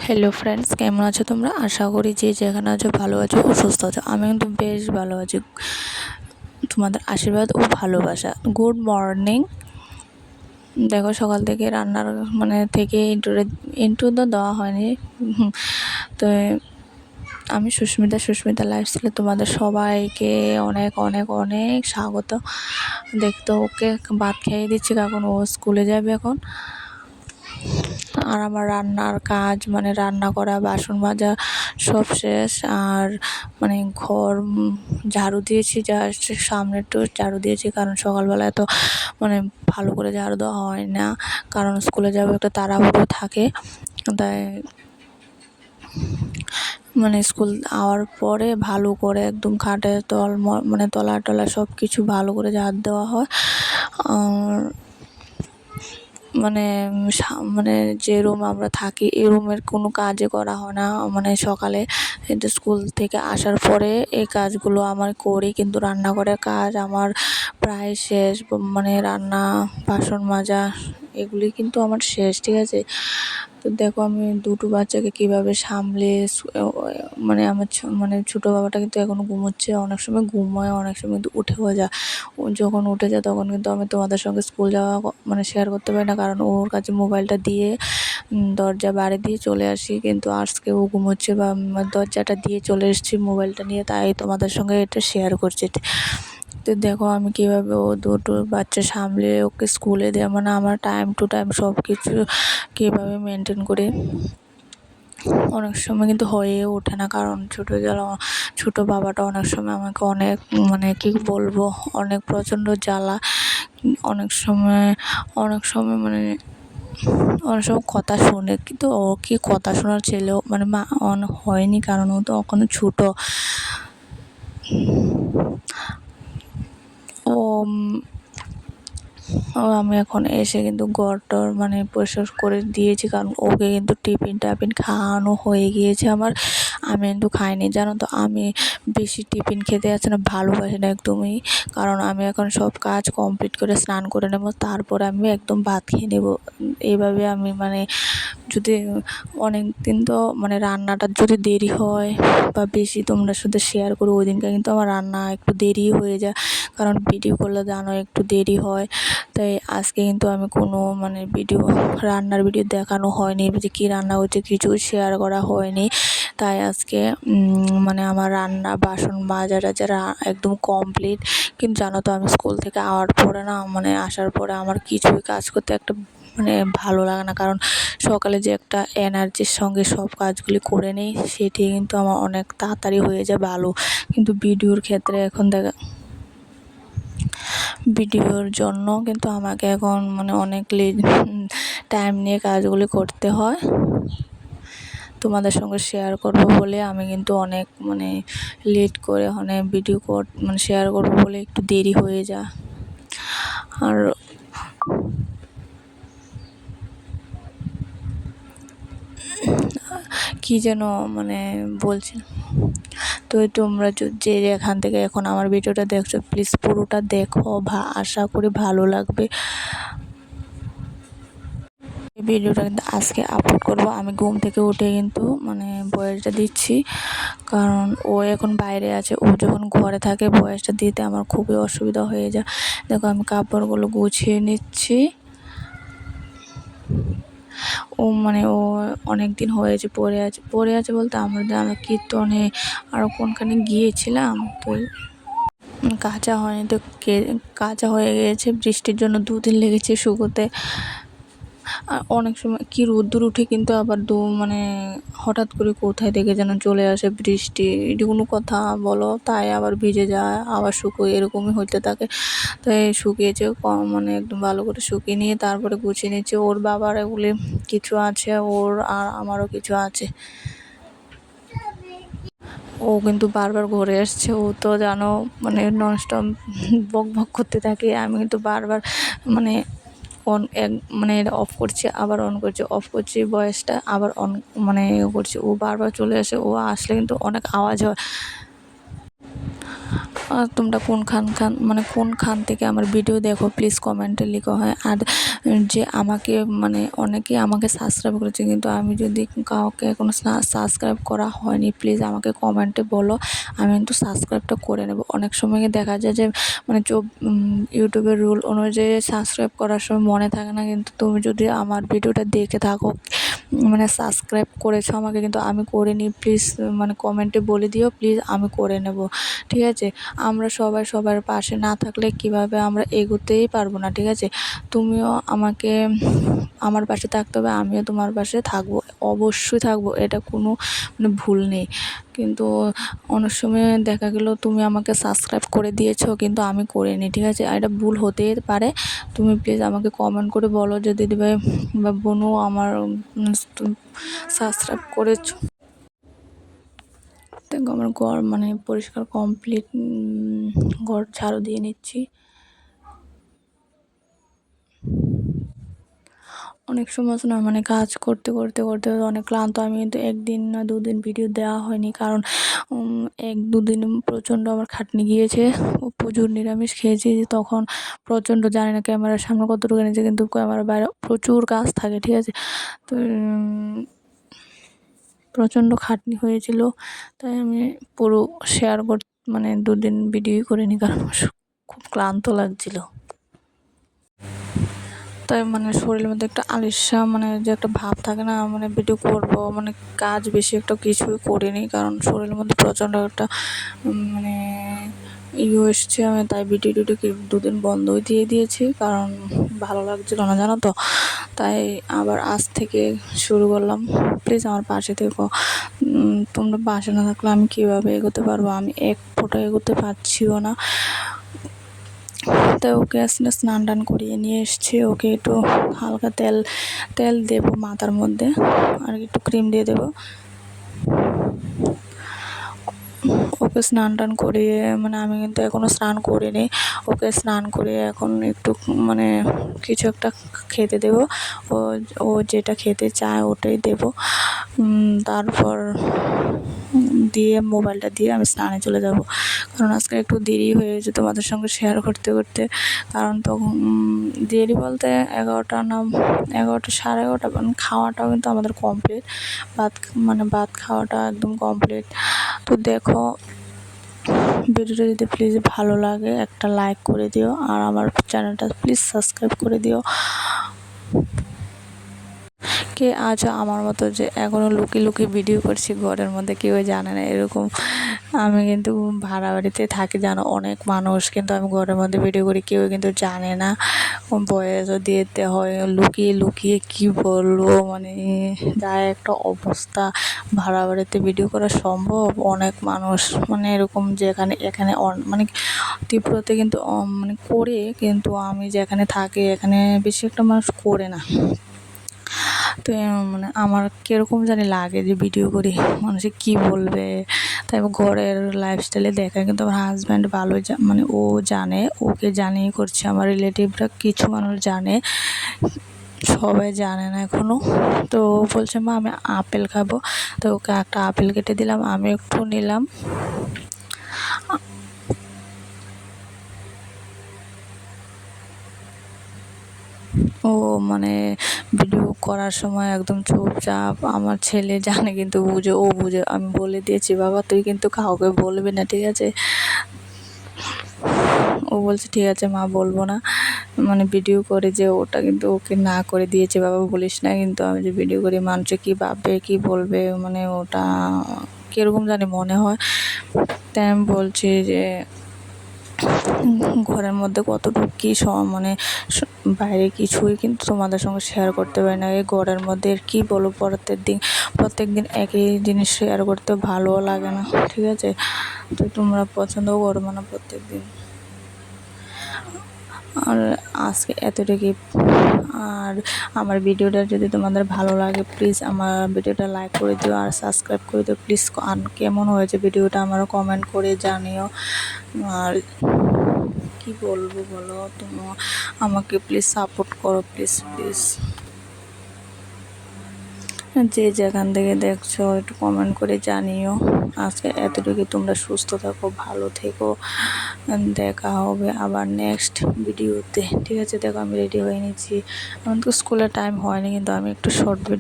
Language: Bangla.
হ্যালো ফ্রেন্ডস, কেমন আছো তোমরা? আশা করি যে যেখানে আছো ভালো আছো ও সুস্থ আছো। আমি কিন্তু বেশ ভালো আছি, তোমাদের আশীর্বাদ ও ভালোবাসা। Good morning. দেখো, সকাল থেকে রান্নার থেকে ইন্ট্রো তো দেওয়া হয়নি। তো আমি সুস্মিতা লাইফস্টাইলে তোমাদের সবাইকে অনেক অনেক অনেক স্বাগত। দেখতো ওকে ভাত খেয়ে দিচ্ছি, কারণ ও স্কুলে যাবে এখন। আর আমার রান্নার কাজ রান্না করা, বাসন মাজা সব শেষ। আর ঘর ঝাড়ু দিয়েছি, জাস্ট সামনে একটু ঝাড়ু দিয়েছি, কারণ সকালবেলা এত ভালো করে ঝাড়ু দেওয়া হয় না, কারণ স্কুলে যাবো, একটা তাড়াহুড়ো থাকে। তাই স্কুল আওয়ার পরে ভালো করে একদম খাটের তলা টলা সব কিছু ভালো করে ঝাড় দেওয়া হয়। আর যে রুম আমরা থাকি, এই রুমের কোনো কাজে করা হয় না। সকালে কিন্তু স্কুল থেকে আসার পরে এই কাজগুলো আমার করি, কিন্তু রান্নাঘরের কাজ আমার প্রায় শেষ। রান্না, বাসন মাজা এগুলি কিন্তু আমার শেষ, ঠিক আছে। তো দেখো আমি দুটো বাচ্চাকে কিভাবে সামলে আমার ছোটো বাবাটা কিন্তু এখনও ঘুমোচ্ছে। অনেক সময় ঘুমোয়, অনেক সময় কিন্তু উঠেও যায়। ও যখন উঠে যায় তখন কিন্তু আমি তোমাদের সঙ্গে স্কুল যাওয়া শেয়ার করতে পারি না, কারণ ওর কাছে মোবাইলটা দিয়ে দরজা বাড়ি দিয়ে চলে আসি। কিন্তু আজকে ও ঘুমোচ্ছে বা দরজাটা দিয়ে চলে এসেছি মোবাইলটা নিয়ে, তাই তোমাদের সঙ্গে এটা শেয়ার করছি। তো দেখো আমি কীভাবে ও দুটো বাচ্চা সামলে ওকে স্কুলে দেয়, আমার টাইম টু টাইম সব কিছু কীভাবে মেনটেন করে। অনেক সময় কিন্তু হয়ে ওঠে না, কারণ ছোটো বাবাটা অনেক সময় আমাকে অনেক কী বলবো, অনেক প্রচণ্ড জ্বালা। অনেক সময় অনেক সময় কথা শুনে, কিন্তু ও কি কথা শোনার ছেলেও হয়নি, কারণ ও তো এখনো ছোটো। আমি এখন এসে কিন্তু ঘরটর পরিষ্কার করে দিয়েছি, কারণ ওকে কিন্তু টিফিন খাওয়ানো হয়ে গিয়েছে আমার। আমি কিন্তু খাইনি, জানো তো। আমি বেশি টিফিন খেতে যাচ্ছে না, ভালোবাসি না একদমই, কারণ আমি এখন সব কাজ কমপ্লিট করে স্নান করে নেব, তারপরে আমি একদম ভাত খেয়ে নেব। এইভাবে আমি যদি অনেক দিন তো রান্নাটা যদি দেরি হয় বা বেশি তোমরা সাথে শেয়ার করি, ওই দিনকে কিন্তু আমার রান্না একটু দেরি হয়ে যায়, কারণ ভিডিও করলে জানো একটু দেরি হয়। তাই আজকে কিন্তু আমি কোনো রান্নার ভিডিও দেখানো হয়নি, যে কী রান্না হচ্ছে কিছু শেয়ার করা হয়নি। তাই আজকে আমার রান্না, বাসন মাজা টাজা একদম কমপ্লিট। কিন্তু জানো তো, আমি স্কুল থেকে আসার পরে আমার কিছুই কাজ করতে একটা ভালো লাগে না, কারণ সকালে যে একটা এনার্জির সঙ্গে সব কাজগুলি করে নিই, সেটি কিন্তু আমার অনেক তাড়াতাড়ি হয়ে যায় ভালো। কিন্তু ভিডিওর ক্ষেত্রে এখন ভিডিওর জন্য কিন্তু আমাকে এখন অনেক টাইম নিয়ে কাজগুলি করতে হয়। তোমাদের সঙ্গে শেয়ার করব বলে আমি কিন্তু অনেক লেট করে ভিডিও শেয়ার করব বলে একটু দেরি হয়ে যায়। আর কি যেন বলছি। তো তোমরা যে এখান থেকে এখন আমার ভিডিওটা দেখছো, প্লিজ পুরোটা দেখো, আশা করি ভালো লাগবে। এই ভিডিওটা কিন্তু আজকে আপলোড করব। আমি ঘুম থেকে উঠে কিন্তু ভয়েসটা দিচ্ছি, কারণ ও এখন বাইরে আছে। ও যখন ঘরে থাকে ভয়েসটা দিতে আমার খুবই অসুবিধা হয়ে যায়। দেখো আমি কাপড়গুলো গুছিয়ে নিচ্ছি। ও ও অনেক দিন হয়েছে পড়ে আছে বলতে, আমরা কীর্তনে আরও কোনখানে গিয়েছিলাম, তো কাঁচা হয়নি, তো কাঁচা হয়ে গিয়েছে। বৃষ্টির জন্য 2 দিন লেগেছে শুকোতে। আর অনেক সময় কি রোদ্দুর উঠে, কিন্তু আবার হঠাৎ করে কোথায় থেকে যেন চলে আসে বৃষ্টি, এটি কোনো কথা বলো। তাই আবার ভিজে যায়, আবার শুকোয়, এরকমই হতে থাকে। তাই শুকিয়েছে একদম ভালো করে শুকিয়ে নিয়ে তারপরে গুছিয়ে নিচ্ছে। ওর বাবার এগুলি কিছু আছে, ওর আর আমারও কিছু আছে। ও কিন্তু বারবার ঘুরে আসছে। ও তো জানো ননস্টপ বক করতে থাকে। আমি কিন্তু বারবার অফ করছি, আবার অন করছি, অফ করছি ভয়েসটা, আবার অন করছি। ও বারবার চলে আসে, ও আসলে কিন্তু অনেক আওয়াজ হয়। তোমরা কোনখান থেকে আমার ভিডিও দেখো প্লিজ কমেন্টে লিখো। হয় আর যে আমাকে অনেকে আমাকে সাবস্ক্রাইব করেছে, কিন্তু আমি যদি কাউকে এখনও সাবস্ক্রাইব করা হয়নি প্লিজ আমাকে কমেন্টে বলো, আমি কিন্তু সাবস্ক্রাইবটা করে নেব। অনেক সময় দেখা যায় যে ইউটিউবের রুল অনুযায়ী সাবস্ক্রাইব করার সময় মনে থাকে না, কিন্তু তুমি যদি আমার ভিডিওটা দেখে থাকো সাবস্ক্রাইব করেছো আমাকে, কিন্তু আমি করিনি, প্লিজ কমেন্টে বলে দিও, প্লিজ আমি করে নেব, ঠিক আছে? আমরা সবাই সবার পাশে না থাকলে কিভাবে আমরা এগোতেই পারবো না, ঠিক আছে? তুমিও আমাকে আমার পাশে থাকতে হবে, আমিও তোমার পাশে থাকবো, অবশ্যই থাকবো, এটা কোনো ভুল নেই। কিন্তু অনেক সময় দেখা গেল তুমি আমাকে সাবস্ক্রাইব করে দিয়েছো কিন্তু আমি করিনি, ঠিক আছে? এটা ভুল হতেই পারে। তুমি প্লিজ আমাকে কমেন্ট করে বলো যে দিদিভাই বা বোনু আমার সাবস্ক্রাইব করেছো। দেখো আমার ঘর পরিষ্কার কমপ্লিট, ঘর ঝাড়ু দিয়ে নিচ্ছি। অনেক সময় না কাজ করতে করতে করতে অনেক ক্লান্ত, আমি কিন্তু 1 দিন না 2 দিন ভিডিও দেওয়া হয়নি, কারণ 1-2 দিন প্রচণ্ড আমার খাটনি গিয়েছে, প্রচুর নিরামিষ খেয়েছি, তখন প্রচণ্ড জানি না ক্যামেরার সামনে কতটুকু এনেছে, কিন্তু ক্যামেরার বাইরে প্রচুর কাজ থাকে, ঠিক আছে? তো প্রচণ্ড খাটনি হয়েছিল, তাই আমি পুরো শেয়ার 2 দিন ভিডিওই করিনি, কারণ খুব ক্লান্ত লাগছিল। তাই শরীরের মধ্যে একটা আলিস্যা যে একটা ভাব থাকে না, ভিডিও করব কাজ বেশি একটা কিছুই করিনি, কারণ শরীরের মধ্যে প্রচণ্ড একটা এসছে। আমি তাই ভিডিও 2 দিন বন্ধই দিয়ে দিয়েছি, কারণ ভালো লাগছিল না, জানো তো? তাই আবার আজ থেকে শুরু করলাম। প্লিজ আমার পাশে থেকো, তোমরা পাশে না থাকলে আমি কীভাবে এগোতে পারবো? আমি এক ফোঁটা এগোতে পারছিও না। তাই ওকে স্নান টান করিয়ে নিয়ে এসছি, ওকে একটু হালকা তেল দেবো মাথার মধ্যে, আর একটু ক্রিম দিয়ে দেবো। ওকে স্নান টান করিয়ে আমি কিন্তু এখনও স্নান করিনি, ওকে স্নান করিয়ে এখন একটু কিছু একটা খেতে দেবো, ও যেটা খেতে চায় ওটাই দেবো। তারপর দিয়ে মোবাইলটা দিয়ে আমি স্নানে চলে যাব, কারণ আজকে একটু দেরি হয়েছে তোমাদের সঙ্গে শেয়ার করতে করতে। কারণ তখন দেরি বলতে 11টা না 11টা 11:30, খাওয়াটাও কিন্তু আমাদের কমপ্লিট, ভাত খাওয়াটা একদম কমপ্লিট। তো দেখো, ভিডিওটা যদি প্লিজ ভালো লাগে একটা লাইক করে দিও, আর আমার চ্যানেলটা প্লিজ সাবস্ক্রাইব করে দিও। কে আছো আমার মতো যে এখনও লুকিয়ে ভিডিও করছি ঘরের মধ্যে, কেউ জানে না এরকম? আমি কিন্তু ভাড়া বাড়িতে থাকি, জানো, অনেক মানুষ, কিন্তু আমি ঘরের মধ্যে ভিডিও করি, কেউ কিন্তু জানে না। বয়সও দিতে হয় লুকিয়ে কি বলবো, যা একটা অবস্থা। ভাড়া বাড়িতে ভিডিও করা সম্ভব? অনেক মানুষ এরকম, যেখানে এখানে ত্রিপুরাতে কিন্তু করে, কিন্তু আমি যেখানে থাকি এখানে বেশি একটা মানুষ করে না। তো আমার কীরকম জানি লাগে যে ভিডিও করি, মানুষে কি বলবে, তাই ঘরের লাইফস্টাইলে দেখায়, কিন্তু আমার হাজব্যান্ড ভালো ও জানে, ওকে জানিয়ে করছে। আমার রিলেটিভরা কিছু মানুষ জানে, সবাই জানে না এখনও। তো বলছে মা আমি আপেল খাবো, তো ওকে একটা আপেল কেটে দিলাম, আমি একটু নিলাম। ও ভিডিও করার সময় একদম চুপচাপ, আমার ছেলে জানে কিন্তু ও বুঝে, আমি বলে দিয়েছি বাবা তুই কিন্তু কাউকে বলবি না, ঠিক আছে? ও বলছে ঠিক আছে মা, বলবো না। ভিডিও করে যে ওটা কিন্তু ওকে না করে দিয়েছে, বাবা বলিস না, কিন্তু আমি যে ভিডিও করি মানুষে কী ভাববে কী বলবে, ওটা কীরকম জানি মনে হয়। তাই আমি বলছি যে ঘরের মধ্যে কতটুকু কী বাইরে কিছুই কিন্তু তোমাদের সঙ্গে শেয়ার করতে পারি না। এই ঘরের মধ্যে কী বলো, প্রত্যেক দিন একই জিনিস শেয়ার করতে ভালোও লাগে না, ঠিক আছে? তো তোমরা পছন্দও করো না প্রত্যেক দিন। আর আজকে এতটুকুই। আর আমার ভিডিওটা যদি তোমাদের ভালো লাগে প্লিজ আমার ভিডিওটা লাইক করে দিও, আর সাবস্ক্রাইব করে দিও প্লিজ। আর কেমন হয়েছে ভিডিওটা আমারও কমেন্ট করে জানিও। আর কি বলবো বলো, তুমি আমাকে প্লিজ সাপোর্ট করো, প্লিজ প্লিজ। যে যেখান থেকে দেখছো একটু কমেন্ট করে জানিও। আজকে এতটুকু, তোমরা সুস্থ থাকো, ভালো থেকো। দেখা হবে আবার নেক্সট ভিডিওতে, ঠিক আছে? দেখো আমি রেডি হয়ে নিচ্ছি। এখন তো স্কুলের টাইম হয়নি, কিন্তু আমি একটু শর্ট ভিডিও